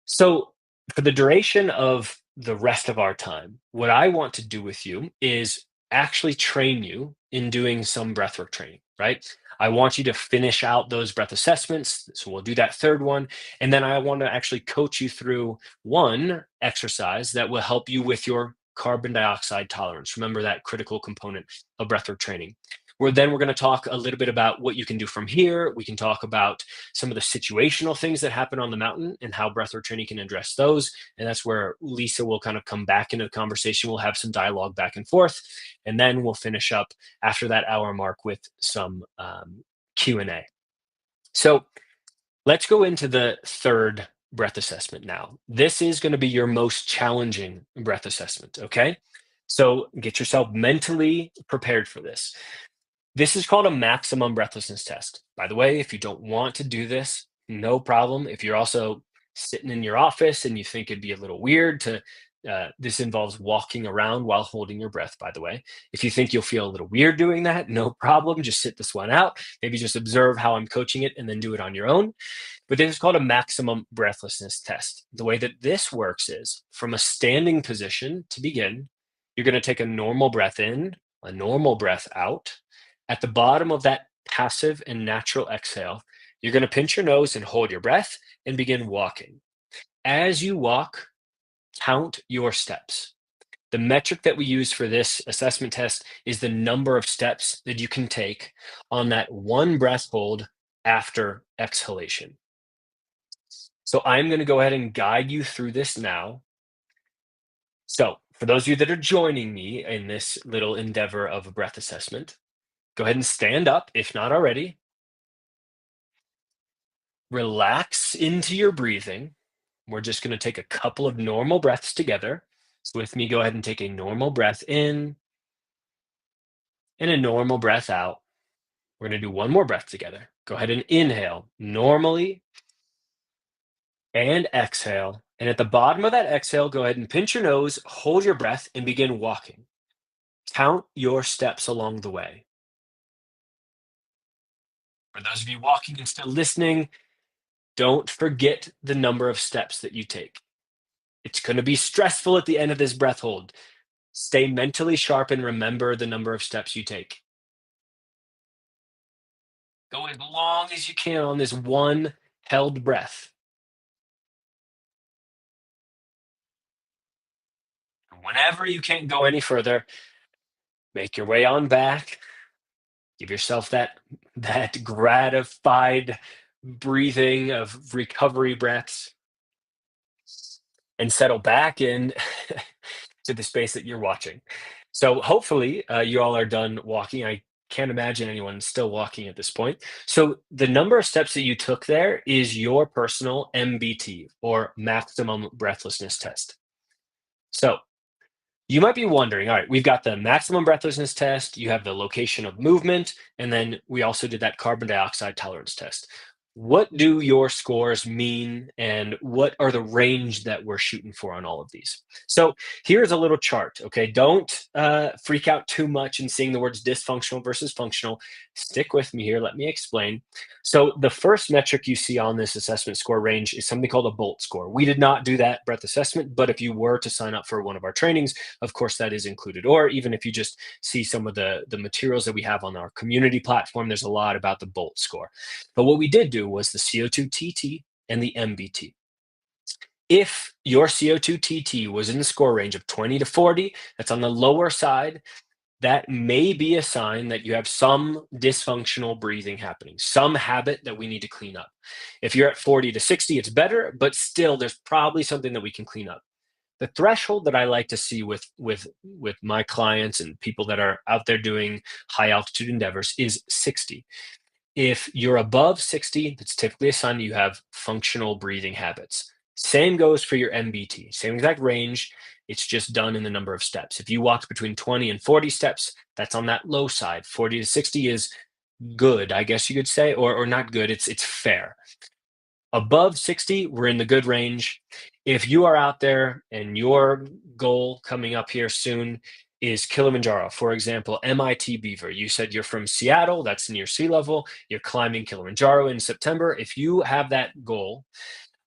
So for the duration of the rest of our time, what I want to do with you is actually train you in doing some breathwork training, right? I want you to finish out those breath assessments. So we'll do that third one. And then I want to actually coach you through one exercise that will help you with your carbon dioxide tolerance. Remember that critical component of breathwork training. We're going to talk a little bit about what you can do from here. We can talk about some of the situational things that happen on the mountain and how breathwork training can address those. And that's where Lisa will kind of come back into the conversation. We'll have some dialogue back and forth. And then we'll finish up after that hour mark with some Q&A. So let's go into the third breath assessment now. This is going to be your most challenging breath assessment, okay? So get yourself mentally prepared for this. This is called a maximum breathlessness test. By the way, if you don't want to do this, no problem. If you're also sitting in your office and you think it'd be a little weird to This involves walking around while holding your breath, by the way. If you think you'll feel a little weird doing that, no problem. Just sit this one out. Maybe just observe how I'm coaching it and then do it on your own. But this is called a maximum breathlessness test. The way that this works is from a standing position to begin, you're going to take a normal breath in, a normal breath out. At the bottom of that passive and natural exhale, you're going to pinch your nose and hold your breath and begin walking. As you walk, count your steps. The metric that we use for this assessment test is the number of steps that you can take on that one breath hold after exhalation. So I'm going to go ahead and guide you through this now. So for those of you that are joining me in this little endeavor of a breath assessment, go ahead and stand up if not already. Relax into your breathing. We're just going to take a couple of normal breaths together. So with me, go ahead and take a normal breath in and a normal breath out. We're going to do one more breath together. Go ahead and inhale normally and exhale. And at the bottom of that exhale, go ahead and pinch your nose, hold your breath, and begin walking. Count your steps along the way. For those of you walking and still listening, don't forget the number of steps that you take. It's going to be stressful at the end of this breath hold. Stay mentally sharp and remember the number of steps you take. Go as long as you can on this one held breath. Whenever you can't go any further, make your way on back. Give yourself that gratified breathing of recovery breaths and settle back in to the space that you're watching. So hopefully you all are done walking. I can't imagine anyone still walking at this point. So the number of steps that you took there is your personal MBT or maximum breathlessness test. So you might be wondering, all right, we've got the maximum breathlessness test, you have the location of movement, and then we also did that carbon dioxide tolerance test. What do your scores mean, and what are the range that we're shooting for on all of these? So here's a little chart, okay? Don't freak out too much in seeing the words dysfunctional versus functional. Stick with me here, let me explain. So the first metric you see on this assessment score range is something called a BOLT score. We did not do that breath assessment, but if you were to sign up for one of our trainings, of course, that is included. Or even if you just see some of the materials that we have on our community platform, there's a lot about the BOLT score. But what we did do was the CO2 TT and the MBT. If your CO2 TT was in the score range of 20 to 40, that's on the lower side, that may be a sign that you have some dysfunctional breathing happening, some habit that we need to clean up. If you're at 40 to 60, it's better, but still there's probably something that we can clean up. The threshold that I like to see with my clients and people that are out there doing high altitude endeavors is 60. If you're above 60, that's typically a sign that you have functional breathing habits. Same goes for your MBT, same exact range. It's just done in the number of steps. If you walked between 20 and 40 steps, that's on that low side. 40 to 60 is good, I guess you could say, or not good, it's fair. Above 60, we're in the good range. If you are out there and your goal coming up here soon is Kilimanjaro, for example, MIT Beaver, you said you're from Seattle, that's near sea level, you're climbing Kilimanjaro in September. If you have that goal,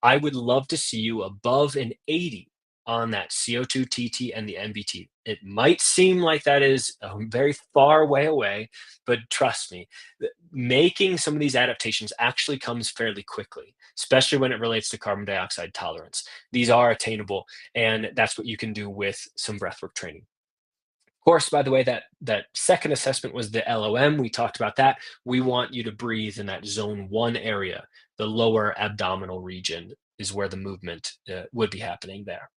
I would love to see you above an 80 on that CO2 TT and the MBT. It might seem like that is a very far way away, but trust me, making some of these adaptations actually comes fairly quickly, especially when it relates to carbon dioxide tolerance. These are attainable, and that's what you can do with some breathwork training. Of course, by the way, that second assessment was the LOM. We talked about that. We want you to breathe in that zone 1 area. The lower abdominal region is where the movement would be happening there.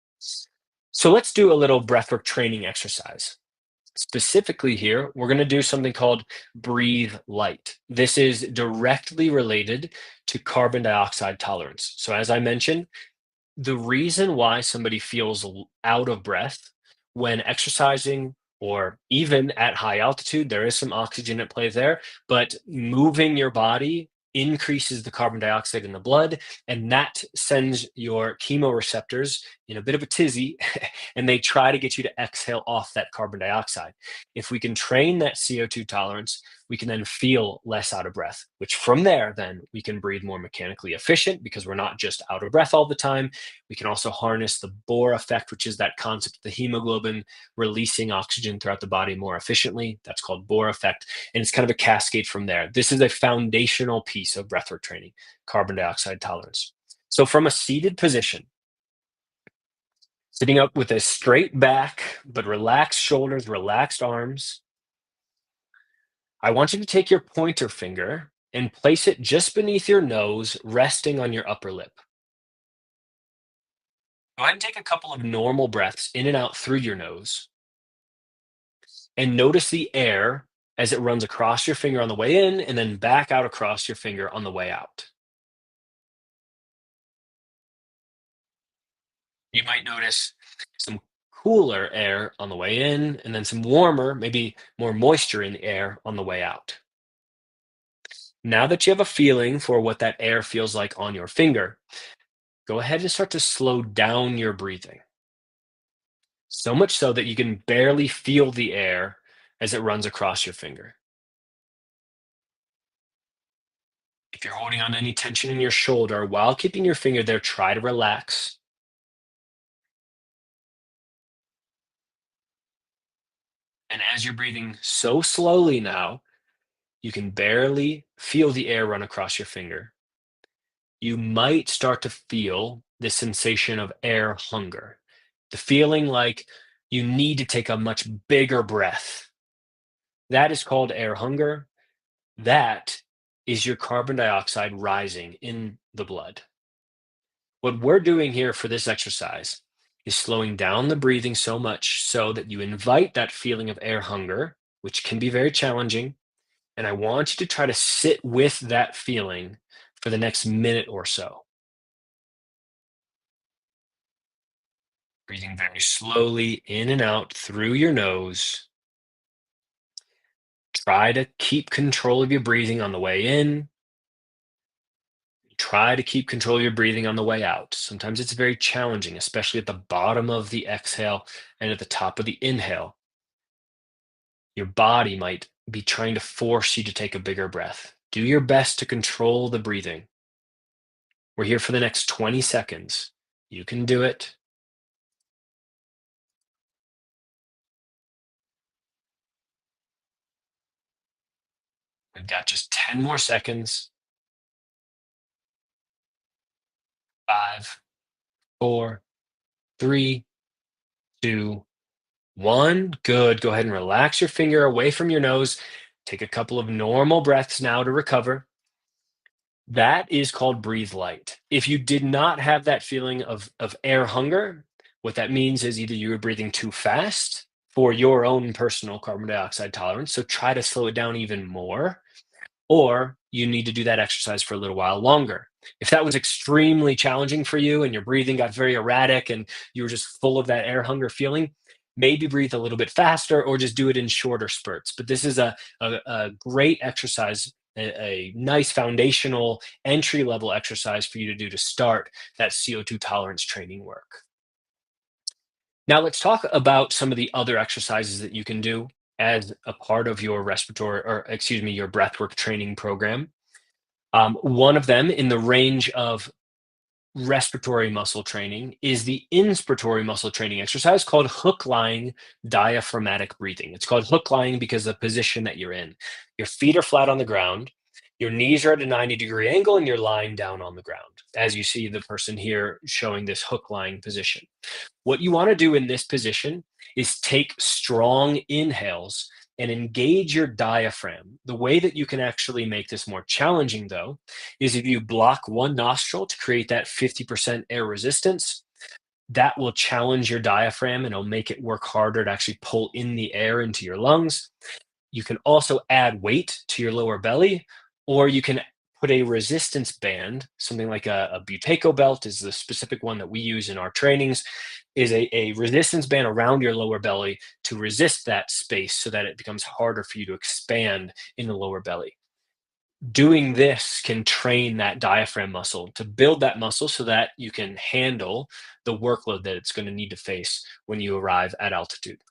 So let's do a little breathwork training exercise. Specifically here, we're going to do something called breathe light. This is directly related to carbon dioxide tolerance. So as I mentioned, the reason why somebody feels out of breath when exercising or even at high altitude, there is some oxygen at play there, but moving your body increases the carbon dioxide in the blood, and that sends your chemoreceptors in a bit of a tizzy, and they try to get you to exhale off that carbon dioxide. If we can train that CO2 tolerance, we can then feel less out of breath, which from there, then we can breathe more mechanically efficient because we're not just out of breath all the time. We can also harness the Bohr effect, which is that concept of the hemoglobin releasing oxygen throughout the body more efficiently. That's called Bohr effect. And it's kind of a cascade from there. This is a foundational piece of breathwork training, carbon dioxide tolerance. So from a seated position, sitting up with a straight back, but relaxed shoulders, relaxed arms, I want you to take your pointer finger and place it just beneath your nose, resting on your upper lip. Go ahead and take a couple of normal breaths in and out through your nose, and notice the air as it runs across your finger on the way in and then back out across your finger on the way out. You might notice some cooler air on the way in and then some warmer, maybe more moisture in the air on the way out. Now that you have a feeling for what that air feels like on your finger, go ahead and start to slow down your breathing. So much so that you can barely feel the air as it runs across your finger. If you're holding on to any tension in your shoulder while keeping your finger there, try to relax. And as you're breathing so slowly now, you can barely feel the air run across your finger. You might start to feel this sensation of air hunger, the feeling like you need to take a much bigger breath. That is called air hunger. That is your carbon dioxide rising in the blood. What we're doing here for this exercise is slowing down the breathing so much so that you invite that feeling of air hunger, which can be very challenging. And I want you to try to sit with that feeling for the next minute or so. Breathing very slowly in and out through your nose. Try to keep control of your breathing on the way in. Try to keep control of your breathing on the way out. Sometimes it's very challenging, especially at the bottom of the exhale and at the top of the inhale. Your body might be trying to force you to take a bigger breath. Do your best to control the breathing. We're here for the next 20 seconds. You can do it. We've got just 10 more seconds. 5, 4, 3, 2, 1. Good. Go ahead and relax your finger away from your nose. Take a couple of normal breaths now to recover. That is called breathe light. If you did not have that feeling of air hunger, what that means is either you were breathing too fast for your own personal carbon dioxide tolerance, so try to slow it down even more, or you need to do that exercise for a little while longer. If that was extremely challenging for you and your breathing got very erratic and you were just full of that air hunger feeling, maybe breathe a little bit faster or just do it in shorter spurts. But this is a great exercise, a nice foundational entry level exercise for you to do to start that CO2 tolerance training work. Now, let's talk about some of the other exercises that you can do as a part of your respiratory, or excuse me, your breathwork training program. One of them in the range of respiratory muscle training is the inspiratory muscle training exercise called hook lying diaphragmatic breathing. It's called hook lying because of the position that you're in. Your feet are flat on the ground, your knees are at a 90-degree angle, and you're lying down on the ground, as you see the person here showing this hook lying position. What you want to do in this position is take strong inhales and engage your diaphragm. The way that you can actually make this more challenging, though, is if you block one nostril to create that 50% air resistance. That will challenge your diaphragm and it'll make it work harder to actually pull in the air into your lungs. You can also add weight to your lower belly, or you can put a resistance band, something like a Buteyko belt is the specific one that we use in our trainings, is a resistance band around your lower belly to resist that space so that it becomes harder for you to expand in the lower belly. doing this can train that diaphragm muscle to build that muscle so that you can handle the workload that it's going to need to face when you arrive at altitude.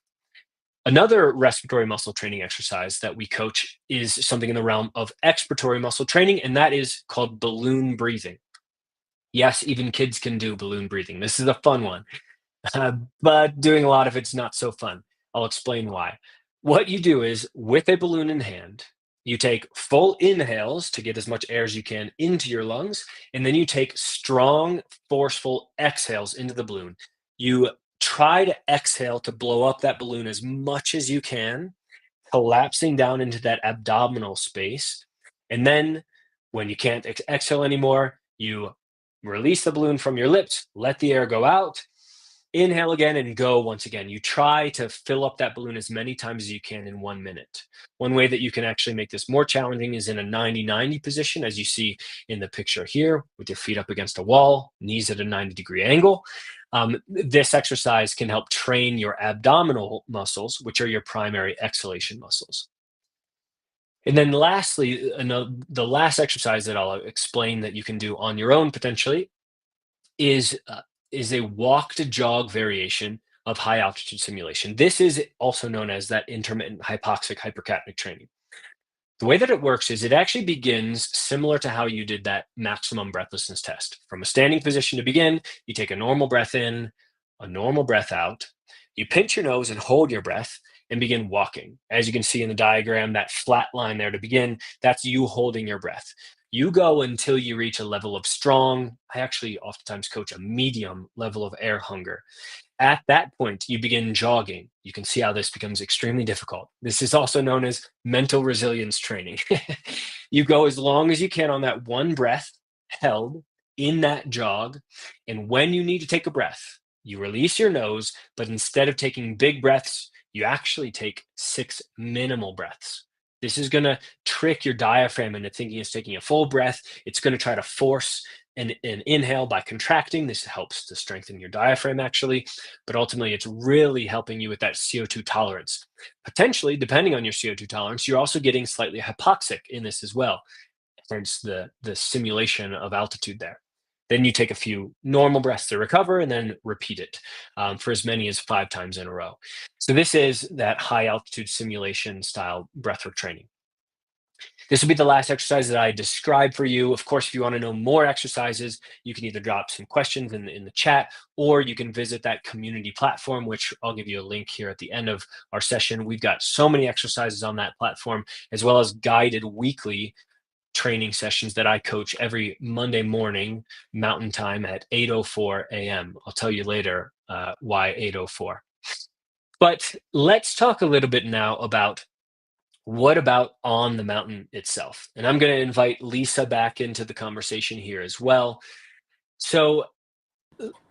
Another respiratory muscle training exercise that we coach is something in the realm of expiratory muscle training, and that is called balloon breathing. Yes, even kids can do balloon breathing. This is a fun one. Uh, but doing a lot of it's not so fun. I'll explain why. What you do is, with a balloon in hand, you take full inhales to get as much air as you can into your lungs, and then you take strong, forceful exhales into the balloon. You try to exhale to blow up that balloon as much as you can, collapsing down into that abdominal space. And then, when you can't exhale anymore, you release the balloon from your lips, let the air go out. Inhale again and go once again. You try to fill up that balloon as many times as you can in 1 minute. One way that you can actually make this more challenging is in a 90-90 position, as you see in the picture here, with your feet up against a wall, knees at a 90-degree angle. This exercise can help train your abdominal muscles, which are your primary exhalation muscles. And then lastly, the last exercise that I'll explain that you can do on your own potentially is a walk to jog variation of high altitude simulation. This is also known as that intermittent hypoxic hypercapnic training. The way that it works is it actually begins similar to how you did that maximum breathlessness test. From a standing position to begin, you take a normal breath in, a normal breath out, you pinch your nose and hold your breath and begin walking. As you can see in the diagram, that flat line there to begin, that's you holding your breath. You go until you reach a level of strong, I actually oftentimes coach a medium level of air hunger. At that point, you begin jogging. You can see how this becomes extremely difficult. This is also known as mental resilience training. You go as long as you can on that one breath held in that jog. And when you need to take a breath, you release your nose, but instead of taking big breaths, you actually take 6 minimal breaths. This is going to trick your diaphragm into thinking it's taking a full breath. It's going to try to force an inhale by contracting. This helps to strengthen your diaphragm, actually, but ultimately, it's really helping you with that CO2 tolerance. Potentially, depending on your CO2 tolerance, you're also getting slightly hypoxic in this as well, hence the simulation of altitude there. Then you take a few normal breaths to recover and then repeat it for as many as 5 times in a row. So this is that high altitude simulation style breathwork training. This will be the last exercise that I describe for you. Of course, if you want to know more exercises, you can either drop some questions in the chat, or you can visit that community platform, which I'll give you a link here at the end of our session. We've got so many exercises on that platform, as well as guided weekly training sessions that I coach every Monday morning, Mountain Time at 8:04 a.m. I'll tell you later why 8:04. But let's talk a little bit now about what about on the mountain itself? And I'm going to invite Lisa back into the conversation here as well. So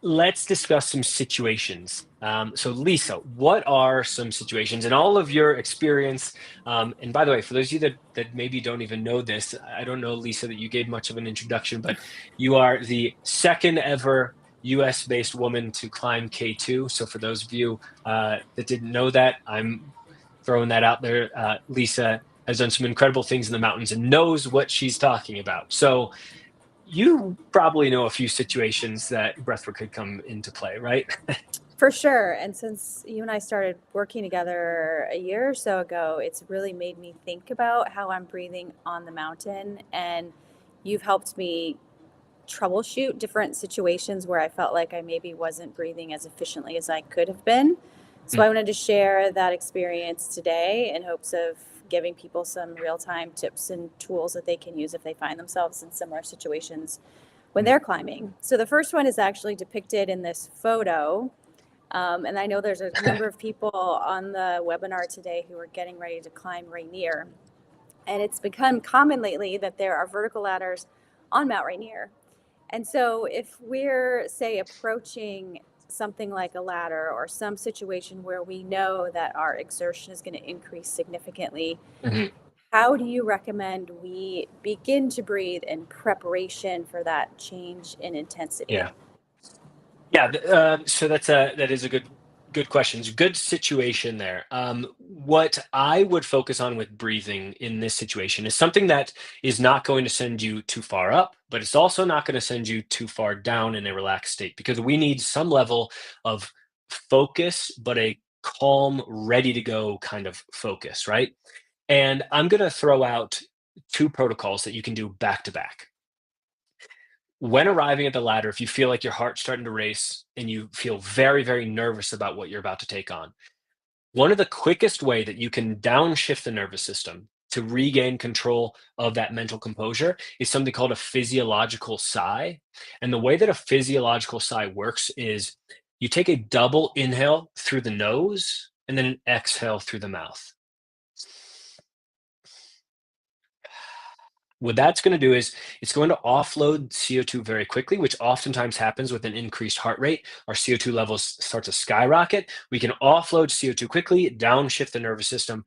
let's discuss some situations. So Lisa, what are some situations in all of your experience? And by the way, for those of you that maybe don't even know this, I don't know, Lisa, that you gave much of an introduction, but you are the second ever US-based woman to climb K2. So for those of you that didn't know that, I'm throwing that out there. Lisa has done some incredible things in the mountains and knows what she's talking about. So you probably know a few situations that breathwork could come into play, right? For sure. And since you and I started working together a year or so ago, it's really made me think about how I'm breathing on the mountain. And you've helped me troubleshoot different situations where I felt like I maybe wasn't breathing as efficiently as I could have been. So Mm, I wanted to share that experience today in hopes of giving people some real-time tips and tools that they can use if they find themselves in similar situations when mm. they're climbing. So the first one is actually depicted in this photo. And I know there's a number of people on the webinar today who are getting ready to climb Rainier. And it's become common lately that there are vertical ladders on Mount Rainier. And so if we're, say, approaching something like a ladder or some situation where we know that our exertion is going to increase significantly, Mhm. how do you recommend we begin to breathe in preparation for that change in intensity? Yeah. Yeah. So that is a good Good questions. Good situation there. What I would focus on with breathing in this situation is something that is not going to send you too far up, but it's also not going to send you too far down in a relaxed state because we need some level of focus, but a calm, ready to go kind of focus, right? And I'm going to throw out two protocols that you can do back to back. When arriving at the ladder, if you feel like your heart's starting to race and you feel very, very nervous about what you're about to take on, one of the quickest way that you can downshift the nervous system to regain control of that mental composure is something called a physiological sigh. And the way that a physiological sigh works is you take a double inhale through the nose and then an exhale through the mouth. What that's going to do is it's going to offload CO2 very quickly, which oftentimes happens with an increased heart rate. Our CO2 levels start to skyrocket. We can offload CO2 quickly, downshift the nervous system,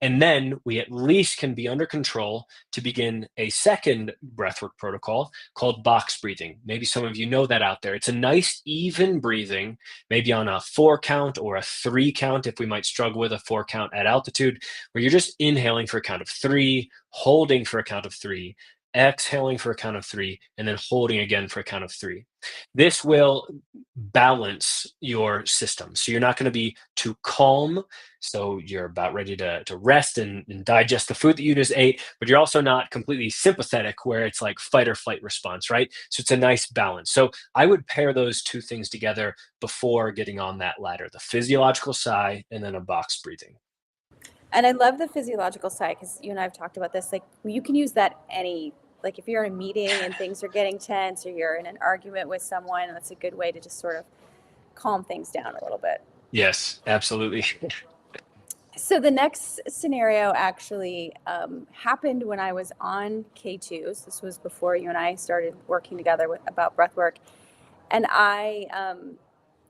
and then we at least can be under control to begin a second breathwork protocol called box breathing. Maybe some of you know that out there. It's a nice, even breathing, maybe on a 4 count or a 3 count, if we might struggle with a 4 count at altitude, where you're just inhaling for a count of 3, holding for a count of 3, exhaling for a count of 3, and then holding again for a count of 3. This will balance your system. So you're not going to be too calm, so you're about ready to rest and digest the food that you just ate, but you're also not completely sympathetic where it's like fight or flight response, right? So it's a nice balance. So I would pair those two things together before getting on that ladder, the physiological sigh and then a box breathing. And I love the physiological side because you and I have talked about this. Like you can use that like if you're in a meeting and things are getting tense or you're in an argument with someone, and that's a good way to just sort of calm things down a little bit. Yes, absolutely. So the next scenario actually happened when I was on K2. So this was before you and I started working together about breath work. And I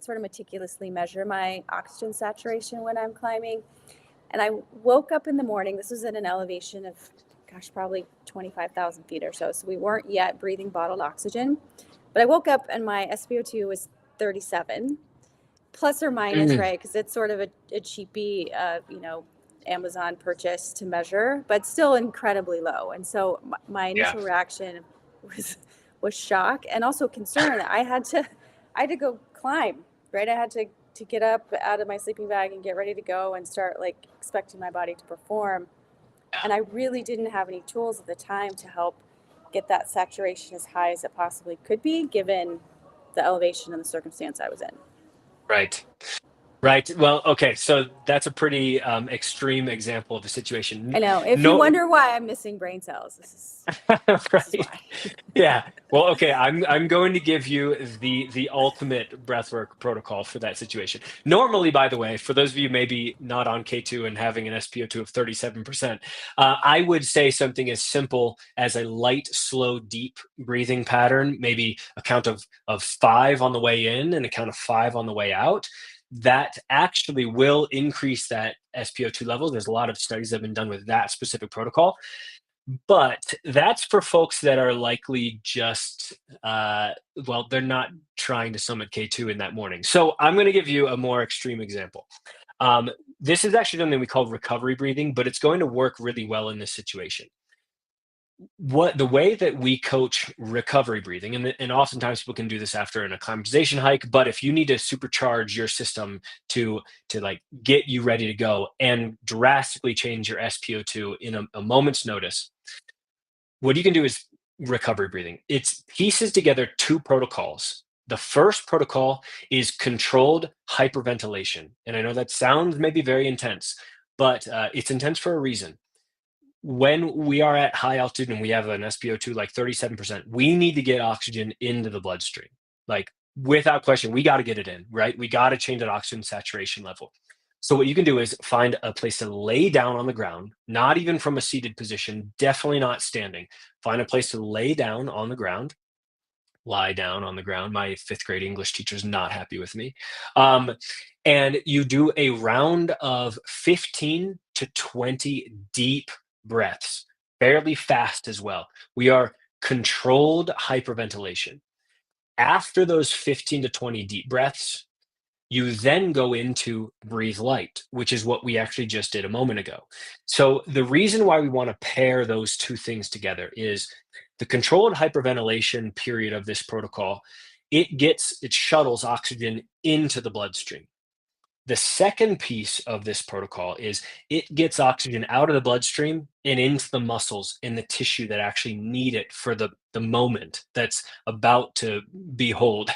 sort of meticulously measure my oxygen saturation when I'm climbing. And I woke up in the morning. This was at an elevation of, gosh, probably 25,000 feet or so. So we weren't yet breathing bottled oxygen. But I woke up and my SpO2 was 37, plus or minus, Mm, right? Because it's sort of a cheapy, Amazon purchase to measure, but still incredibly low. And so my yeah, initial reaction was was shock and also concern. I had to go climb, right? I had to get up out of my sleeping bag and get ready to go and start like expecting my body to perform. And I really didn't have any tools at the time to help get that saturation as high as it possibly could be, given the elevation and the circumstance I was in. right. Right. Well, okay. So that's a pretty extreme example of a I situation. know. If you No, wonder why I'm missing brain cells, this is right. why. Yeah. Well, okay. I'm going to give you the ultimate breathwork protocol for that situation. Normally, by the way, for those of you maybe not on K2 and having an SpO2 of 37%, I would say something as simple as a light, slow, deep breathing pattern, maybe a count of 5 on the way in and a count of 5 on the way out. That actually will increase that SpO2 level. There's a lot of studies that have been done with that specific protocol, but that's for folks that are likely just, well, they're not trying to summit K2 in that morning. So I'm going to give you a more extreme example. Um, this is actually something we call recovery breathing, but it's going to work really well in this situation. What the way that we coach recovery breathing, and oftentimes people can do this after an acclimatization hike, but if you need to supercharge your system to like get you ready to go and drastically change your SpO2 in a moment's notice, what you can do is recovery breathing. It's pieces together two protocols. The first protocol is controlled hyperventilation. And I know that sounds maybe very intense, but it's intense for a reason. When we are at high altitude and we have an SpO2 like 37%, we need to get oxygen into the bloodstream. Like without question, we got to get it in, right? We got to change that oxygen saturation level. So what you can do is find a place to lay down on the ground, not even from a seated position, definitely not standing. Find a place to lay down on the ground, lie down on the ground. My fifth grade English teacher is not happy with me. And you do a round of 15 to 20 deep breaths, fairly fast as well. We are controlled hyperventilation. After those 15 to 20 deep breaths, You then go into breathe light, which is what we actually just did a moment ago. So the reason why we want to pair those two things together is the controlled hyperventilation period of this protocol, it shuttles oxygen into the bloodstream. The second piece of this protocol is it gets oxygen out of the bloodstream and into the muscles in the tissue that actually need it for the moment that's about to behold,